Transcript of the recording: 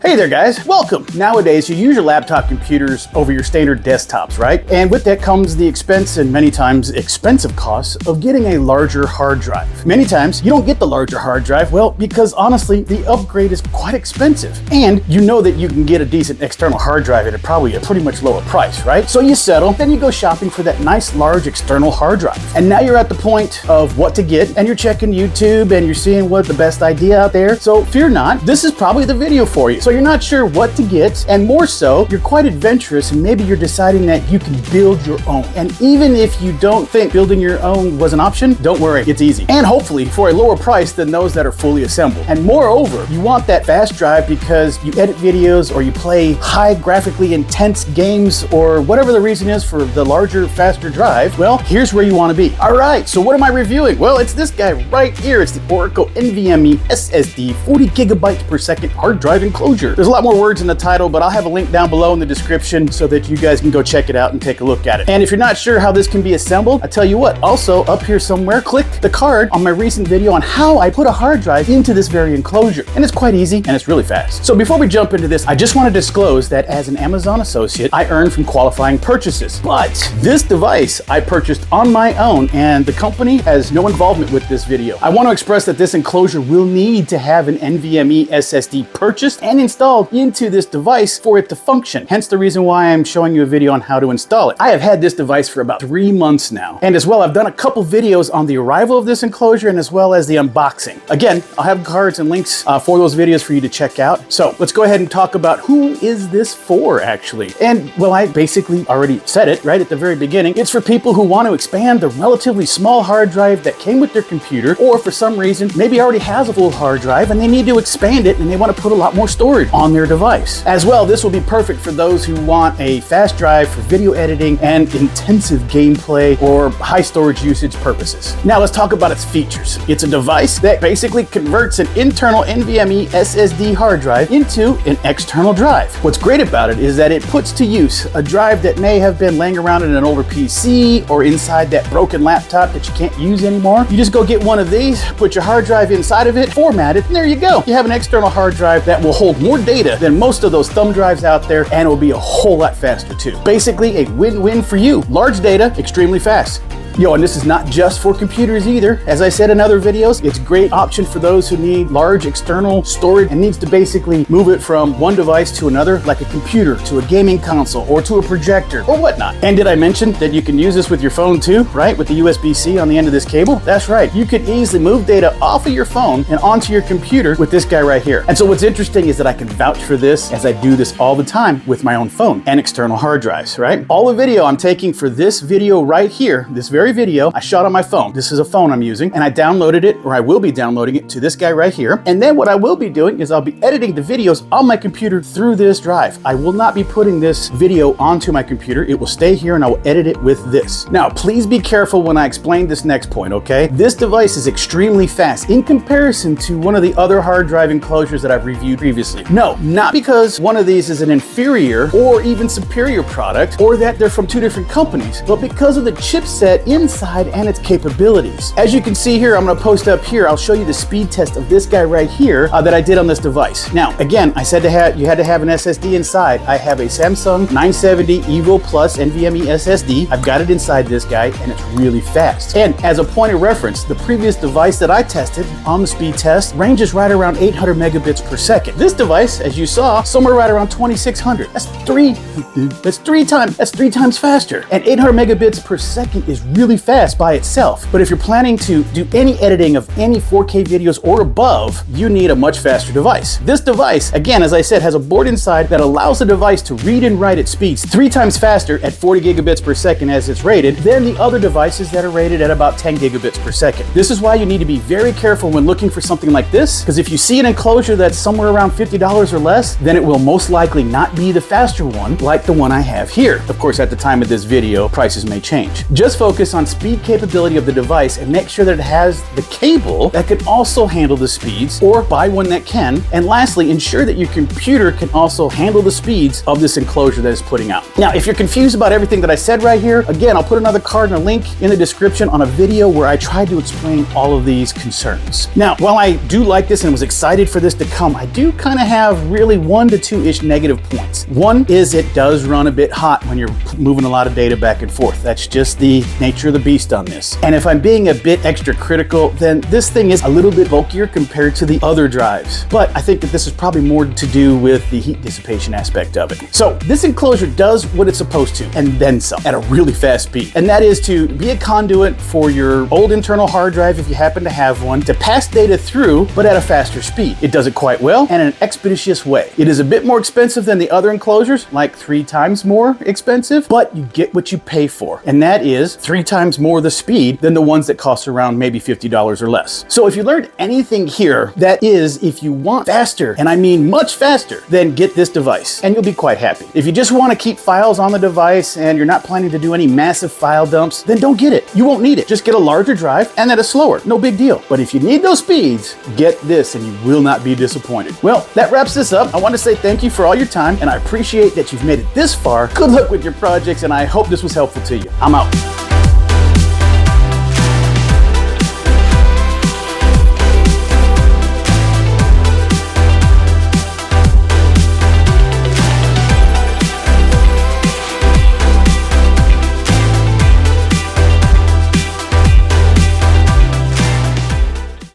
Hey there guys, welcome! Nowadays you use your laptop computers over your standard desktops, right? And with that comes the expense and many times expensive costs of getting a larger hard drive. Many times you don't get the larger hard drive, well, because honestly the upgrade is quite expensive. And you know that you can get a decent external hard drive at probably a pretty much lower price, right? So you settle, then you go shopping for that nice large external hard drive. And now you're at the point of what to get, and you're checking YouTube and you're seeing what the best idea out there. So fear not, this is probably the video for you. So you're not sure what to get, and more so, you're quite adventurous and maybe you're deciding that you can build your own. And even if you don't think building your own was an option, don't worry, it's easy. And hopefully for a lower price than those that are fully assembled. And moreover, you want that fast drive because you edit videos or you play high graphically intense games or whatever the reason is for the larger, faster drive. Well, here's where you want to be. All right, so what am I reviewing? Well, it's this guy right here. It's the Oracle NVMe SSD 40 gigabytes per second hard drive enclosure. There's a lot more words in the title, but I'll have a link down below in the description so that you guys can go check it out and take a look at it. And if you're not sure how this can be assembled, I tell you what, also up here somewhere, click the card on my recent video on how I put a hard drive into this very enclosure. And it's quite easy and it's really fast. So before we jump into this, I just want to disclose that as an Amazon associate, I earn from qualifying purchases. But this device I purchased on my own and the company has no involvement with this video. I want to express that this enclosure will need to have an NVMe SSD purchased and installed into this device for it to function. Hence the reason why I'm showing you a video on how to install it. I have had this device for about 3 months now. And as well, I've done a couple videos on the arrival of this enclosure and as well as the unboxing. Again, I'll have cards and links for those videos for you to check out. So let's go ahead and talk about who is this for actually. And well, I basically already said it right at the very beginning. It's for people who want to expand the relatively small hard drive that came with their computer, or for some reason, maybe already has a full hard drive and they need to expand it and they want to put a lot more storage on their device. As well, this will be perfect for those who want a fast drive for video editing and intensive gameplay or high storage usage purposes. Now let's talk about its features. It's a device that basically converts an internal NVMe SSD hard drive into an external drive. What's great about it is that it puts to use a drive that may have been laying around in an older PC or inside that broken laptop that you can't use anymore. You just go get one of these, put your hard drive inside of it, format it, and there you go. You have an external hard drive that will hold more data than most of those thumb drives out there, and it will be a whole lot faster too. Basically a win-win for you. Large data, extremely fast. Yo, and this is not just for computers either. As I said in other videos, it's a great option for those who need large external storage and needs to basically move it from one device to another, like a computer to a gaming console or to a projector or whatnot. And did I mention that you can use this with your phone too, right? With the USB-C on the end of this cable? That's right. You could easily move data off of your phone and onto your computer with this guy right here. And so what's interesting is that I can vouch for this as I do this all the time with my own phone and external hard drives, right? All the video I'm taking for this video right here, this very video, I shot on my phone. This is a phone I'm using, and I downloaded it, or I will be downloading it to this guy right here. And then what I will be doing is I'll be editing the videos on my computer through this drive. I will not be putting this video onto my computer. It will stay here and I will edit it with this. Now, please be careful when I explain this next point, okay? This device is extremely fast in comparison to one of the other hard drive enclosures that I've reviewed previously. No, not because one of these is an inferior or even superior product, or that they're from two different companies, but because of the chipset inside and its capabilities. As you can see here, I'm going to post up here, I'll show you the speed test of this guy right here that I did on this device. Now, again, I said you had to have an SSD inside. I have a Samsung 970 Evo Plus NVMe SSD. I've got it inside this guy and it's really fast. And as a point of reference, the previous device that I tested on the speed test ranges right around 800 megabits per second. This device, as you saw, somewhere right around 2600. That's three times faster. And 800 megabits per second is really fast by itself. But if you're planning to do any editing of any 4K videos or above, you need a much faster device. This device, again, as I said, has a board inside that allows the device to read and write at speeds 3 times faster at 40 gigabits per second as it's rated than the other devices that are rated at about 10 gigabits per second. This is why you need to be very careful when looking for something like this, because if you see an enclosure that's somewhere around $50 or less, then it will most likely not be the faster one like the one I have here. Of course, at the time of this video, prices may change. Just focus focus on speed capability of the device and make sure that it has the cable that can also handle the speeds, or buy one that can. And lastly, ensure that your computer can also handle the speeds of this enclosure that it's putting out. Now, if you're confused about everything that I said right here, again, I'll put another card and a link in the description on a video where I tried to explain all of these concerns. Now, while I do like this and was excited for this to come, I do kind of have really 1 to 2-ish negative points. One is it does run a bit hot when you're moving a lot of data back and forth. That's just the nature of the beast on this. And if I'm being a bit extra critical, then this thing is a little bit bulkier compared to the other drives. But I think that this is probably more to do with the heat dissipation aspect of it. So this enclosure does what it's supposed to, and then some, at a really fast speed. And that is to be a conduit for your old internal hard drive, if you happen to have one, to pass data through, but at a faster speed. It does it quite well and in an expeditious way. It is a bit more expensive than the other enclosures, like 3 times more expensive, but you get what you pay for. And that is 3 times more the speed than the ones that cost around maybe $50 or less. So if you learned anything here, that is, if you want faster, and I mean much faster, then get this device and you'll be quite happy. If you just want to keep files on the device and you're not planning to do any massive file dumps, then don't get it. You won't need it. Just get a larger drive and that is slower. No big deal. But if you need those speeds, get this and you will not be disappointed. Well, that wraps this up. I want to say thank you for all your time and I appreciate that you've made it this far. Good luck with your projects and I hope this was helpful to you. I'm out.